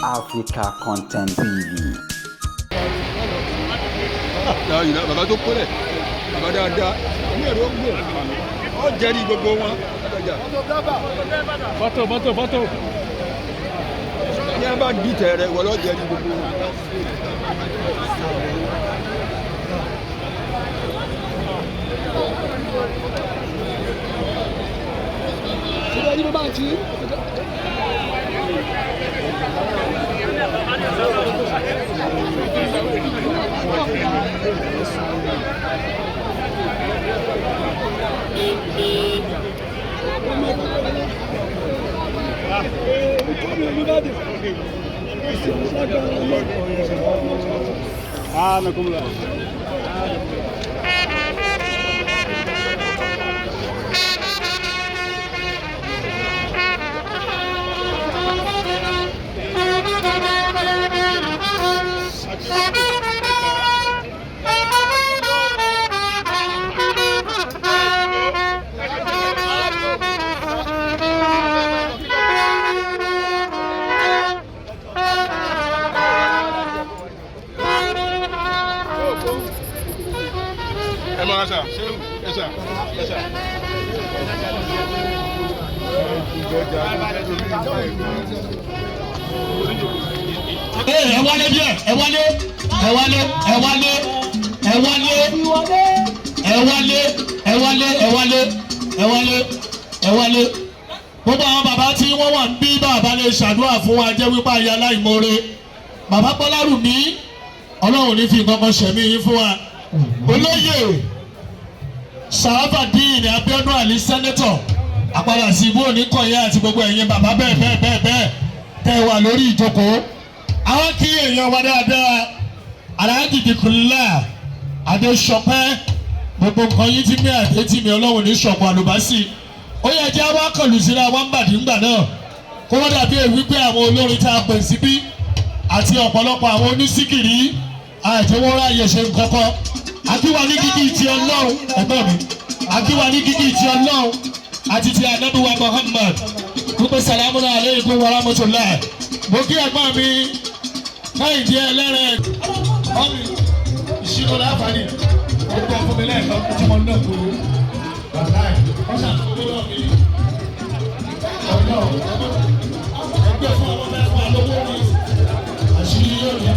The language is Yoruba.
Africa Content TV. Bàbá tó kólẹ̀, bàbá dáadáa, ní ẹ̀rọ gbò, ó jẹ́rìí gbogbo wọn. Bọ́tò. Ní ẹ bá dìtẹ̀ rẹ̀ wọ́n lọ jẹ́rìí gbogbo wọn. Ṣé ẹni bá ti? Gbogbo àwọn bàbá tí wọ́n wà ń bí bàbá lè ṣàdúrà fún wa jẹ́ wípé ayé aláìmoore. Bàbá Bọ́lárùmí, Ọlọ́run ní fi nǹkan kan ṣẹ̀mí yín fún wa. Olóyè Sàràfàdíìnì Abíọ́dún Àlí sẹ́nẹ́tọ̀ àpàdà sí ibú òní kọ̀yẹ́ àti gbogbo ẹ̀yin bàbá bẹ́ẹ̀ tẹ́ wà lórí ìjókòó. Àwọn kí èèyàn wa dáadáa Alhaji Dhikrullah Adéṣọpẹ́ gbogbo nǹkan yín tí mi àdé tí mi Ọlọ́run ní ṣọ̀pọ̀ àlùbásì. Ó yẹ jẹ́ wá kọlù síra wá ń bàdí ńgbà náà kó wọ́n dàbí èwí pé àwọn olórin tá a pè síbí àti ọ̀pọ̀lọpọ̀ àwọn onísìkìrì àìjẹ́wọ́rọ́ àyẹ̀ṣe kọ́kọ́. Akíwa ní kíkì ti Ọlọ́run ẹ̀gbọ́n mi, akíwa ní kíkì ti Ọlọ́run àti ti Ànábì wa Muhammad gbogbo salamu alaykum wa rahmatullahi. Mo kí ẹ̀gbọ́n mi Káyìndé ẹlẹ́rẹ̀ ọ̀mì ìṣirò láǹfààní ọ̀pọ̀ fún mi lẹ́ẹ̀kan tí mo ná gbòòrò wàláì ọ̀sà tó lọ́wọ́ mi ọ̀nà ẹgbẹ́ fún ọmọ mẹ́fà lówó mi àṣírí yóò ní.